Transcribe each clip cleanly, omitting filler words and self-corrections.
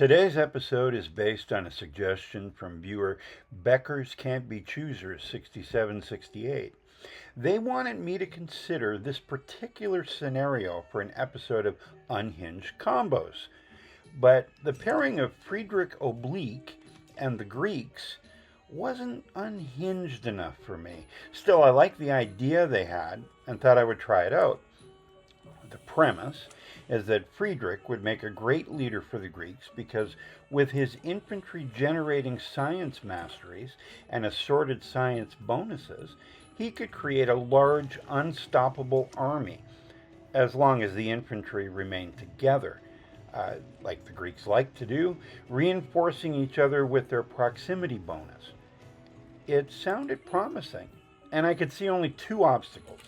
Today's episode is based on a suggestion from viewer Beckers Can't Be Choosers 6768. They wanted me to consider this particular scenario for an episode of Unhinged Combos. But the pairing of Friedrich Oblique and the Greeks wasn't unhinged enough for me. Still, I liked the idea they had and thought I would try it out. The premise is that Friedrich would make a great leader for the Greeks because, with his infantry generating science masteries and assorted science bonuses, he could create a large, unstoppable army as long as the infantry remained together, like the Greeks liked to do, reinforcing each other with their proximity bonus. It sounded promising, and I could see only two obstacles.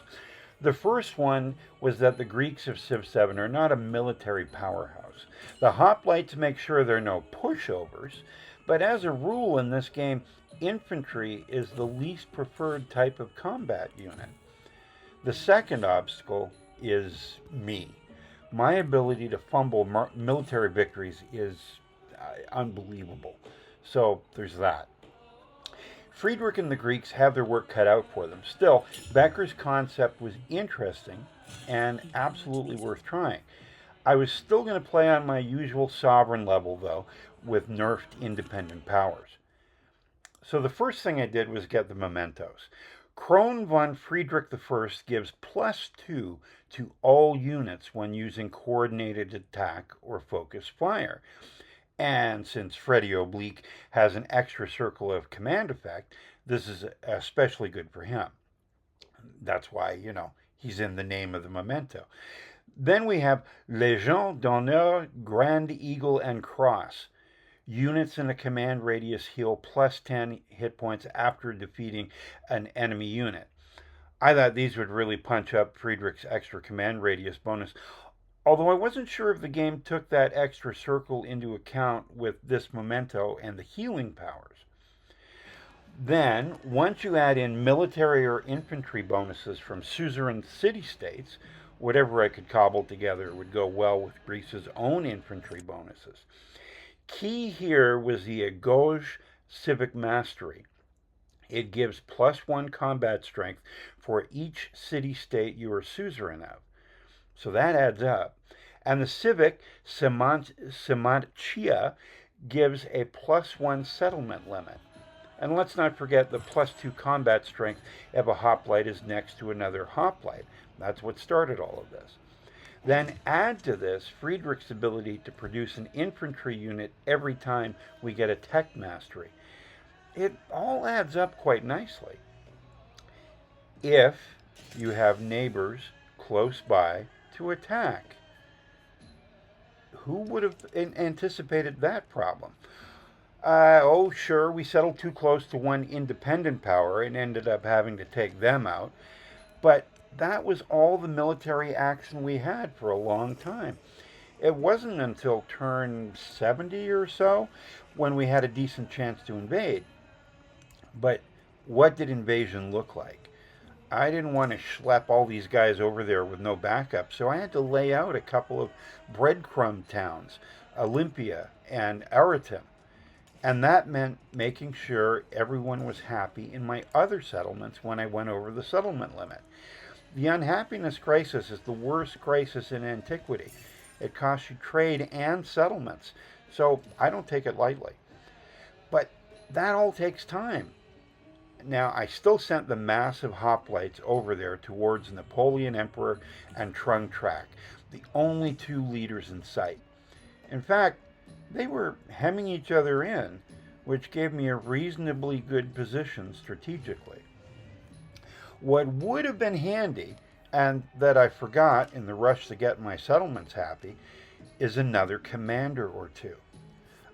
The first one was that the Greeks of Civ 7 are not a military powerhouse. The hoplites make sure there are no pushovers, but as a rule in this game, infantry is the least preferred type of combat unit. The second obstacle is me. My ability to fumble military victories is unbelievable. So there's that. Friedrich and the Greeks have their work cut out for them. Still, Becker's concept was interesting and absolutely worth trying. I was still going to play on my usual sovereign level, though, with nerfed independent powers. So the first thing I did was get the mementos. Kron von Friedrich I gives +2 to all units when using coordinated attack or focused fire. And since Freddy Oblique has an extra circle of command effect, this is especially good for him. That's why, he's in the name of the memento. Then we have Légion d'honneur, Grand Eagle, and Cross. Units in a command radius heal +10 hit points after defeating an enemy unit. I thought these would really punch up Friedrich's extra command radius bonus, although I wasn't sure if the game took that extra circle into account with this memento and the healing powers. Then, once you add in military or infantry bonuses from suzerain city-states, whatever I could cobble together would go well with Greece's own infantry bonuses. Key here was the Agauge civic mastery. It gives +1 combat strength for each city-state you are suzerain of. So that adds up. And the civic Semantchia gives a +1 settlement limit. And let's not forget the +2 combat strength if a hoplite is next to another hoplite. That's what started all of this. Then add to this Friedrich's ability to produce an infantry unit every time we get a tech mastery. It all adds up quite nicely. If you have neighbors close by to attack. Who would have anticipated that problem? Sure, we settled too close to one independent power and ended up having to take them out. But that was all the military action we had for a long time. It wasn't until turn 70 or so when we had a decent chance to invade. But what did invasion look like? I didn't want to schlep all these guys over there with no backup, so I had to lay out a couple of breadcrumb towns, Olympia and Aratim. And that meant making sure everyone was happy in my other settlements when I went over the settlement limit. The unhappiness crisis is the worst crisis in antiquity. It costs you trade and settlements, so I don't take it lightly. But that all takes time. Now, I still sent the massive hoplites over there towards Napoleon Emperor and Trung Track, the only two leaders in sight. In fact, they were hemming each other in, which gave me a reasonably good position strategically. What would have been handy, and that I forgot in the rush to get my settlements happy, is another commander or two.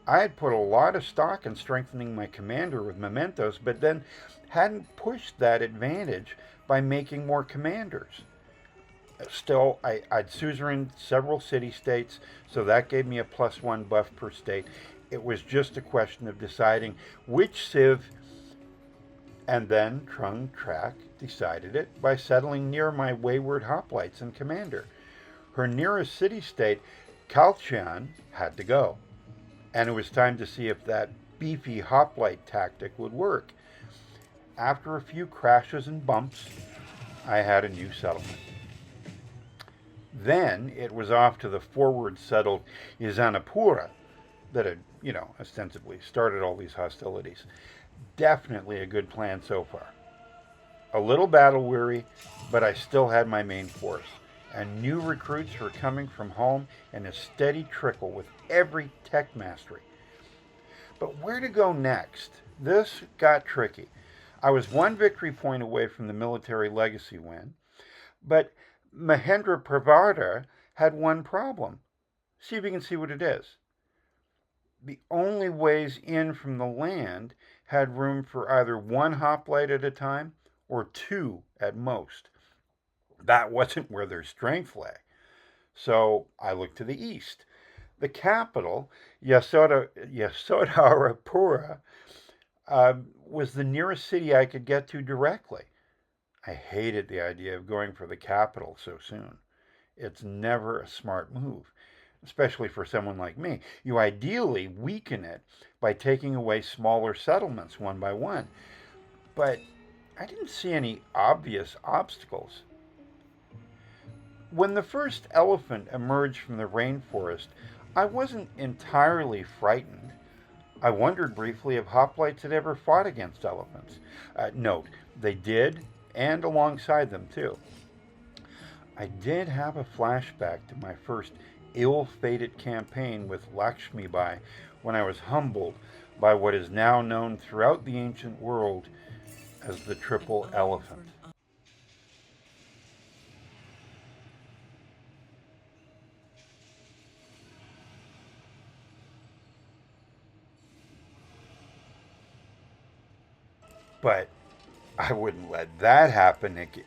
I had put a lot of stock in strengthening my commander with mementos, but then hadn't pushed that advantage by making more commanders. Still, I'd suzerained several city-states, so that gave me a +1 buff per state. It was just a question of deciding which civ, and then Trung Track decided it by settling near my wayward hoplites and commander. Her nearest city-state, Kalchian, had to go. and it was time to see if that beefy hoplite tactic would work. After a few crashes and bumps, I had a new settlement. Then it was off to the forward settled Izanapura that had, ostensibly started all these hostilities. Definitely a good plan so far. A little battle weary, but I still had my main force, and new recruits were coming from home in a steady trickle with every tech mastery. But where to go next? This got tricky. I was one victory point away from the military legacy win, but Mahendra Pravada had one problem. See if you can see what it is. The only ways in from the land had room for either one hoplite at a time or two at most. That wasn't where their strength lay. So I looked to the east. The capital, Yasodharapura, was the nearest city I could get to directly. I hated the idea of going for the capital so soon. It's never a smart move, especially for someone like me. You ideally weaken it by taking away smaller settlements one by one. But I didn't see any obvious obstacles. When the first elephant emerged from the rainforest, I wasn't entirely frightened. I wondered briefly if hoplites had ever fought against elephants. Note, they did, and alongside them too. I did have a flashback to my first ill-fated campaign with Lakshmibai when I was humbled by what is now known throughout the ancient world as the triple elephant. But I wouldn't let that happen again.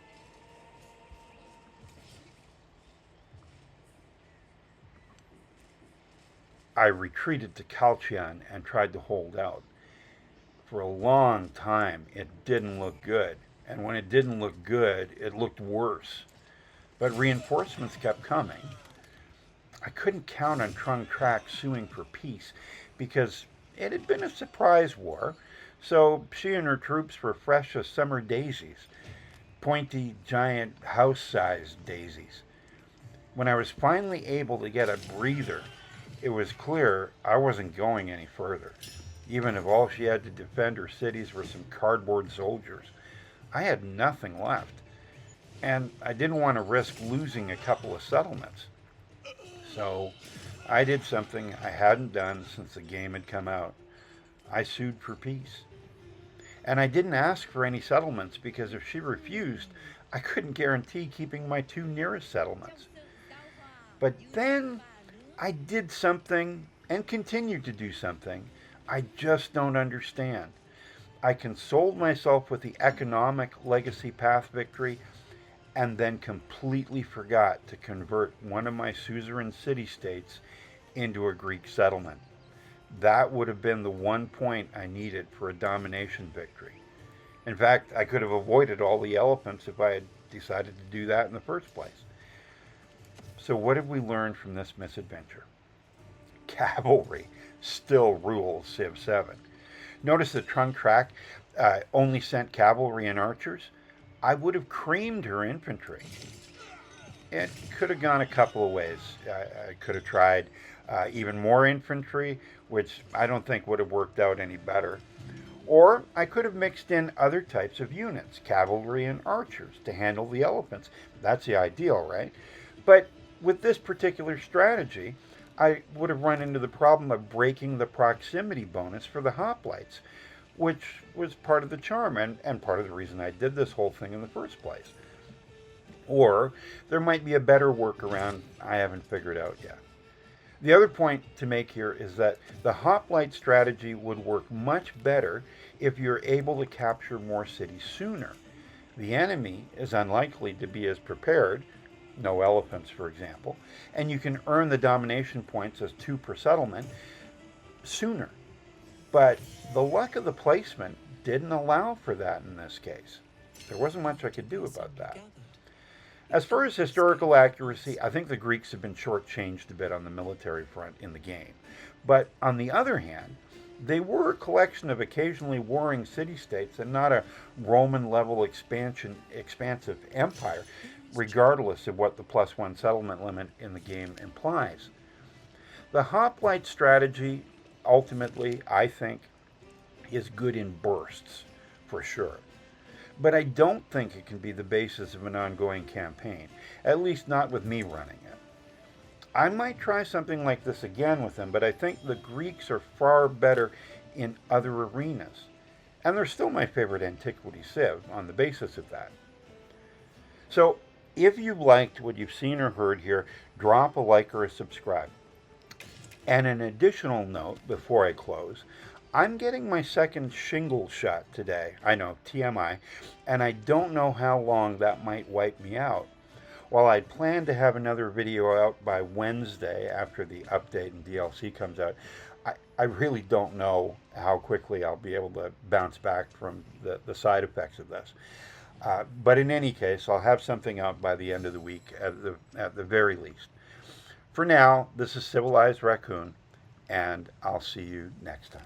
I retreated to Kalchian and tried to hold out. For a long time, it didn't look good. And when it didn't look good, it looked worse. But reinforcements kept coming. I couldn't count on Trung Trak suing for peace because it had been a surprise war, so she and her troops were fresh as summer daisies, pointy, giant, house-sized daisies. When I was finally able to get a breather, it was clear I wasn't going any further, even if all she had to defend her cities were some cardboard soldiers. I had nothing left, and I didn't want to risk losing a couple of settlements. So I did something I hadn't done since the game had come out. I sued for peace. And I didn't ask for any settlements because if she refused, I couldn't guarantee keeping my two nearest settlements. But then I did something and continued to do something I just don't understand. I consoled myself with the economic legacy path victory and then completely forgot to convert one of my suzerain city-states into a Greek settlement. That would have been the one point I needed for a domination victory. In fact, I could have avoided all the elephants if I had decided to do that in the first place. So what have we learned from this misadventure? Cavalry still rules Civ 7. Notice that Trung Trak only sent cavalry and archers. I would have creamed her infantry. It could have gone a couple of ways. I could have tried even more infantry, which I don't think would have worked out any better. Or I could have mixed in other types of units, cavalry and archers, to handle the elephants. That's the ideal, right? But with this particular strategy, I would have run into the problem of breaking the proximity bonus for the hoplites, which was part of the charm and part of the reason I did this whole thing in the first place. Or there might be a better workaround I haven't figured out yet. The other point to make here is that the hoplite strategy would work much better if you're able to capture more cities sooner. The enemy is unlikely to be as prepared, no elephants for example, and you can earn the domination points as 2 per settlement sooner. But the luck of the placement didn't allow for that in this case. There wasn't much I could do about that. As far as historical accuracy, I think the Greeks have been shortchanged a bit on the military front in the game. But on the other hand, they were a collection of occasionally warring city-states and not a Roman-level expansive empire, regardless of what the +1 settlement limit in the game implies. The hoplite strategy, ultimately, I think, is good in bursts, for sure. But I don't think it can be the basis of an ongoing campaign, at least not with me running it. I might try something like this again with them, but I think the Greeks are far better in other arenas. And they're still my favorite antiquity civ on the basis of that. So, if you liked what you've seen or heard here, drop a like or a subscribe. And an additional note before I close, I'm getting my second shingle shot today. I know, TMI, and I don't know how long that might wipe me out. While I'd planned to have another video out by Wednesday after the update and DLC comes out, I really don't know how quickly I'll be able to bounce back from the side effects of this. But in any case, I'll have something out by the end of the week at the very least. For now, this is Civilized Raccoon, and I'll see you next time.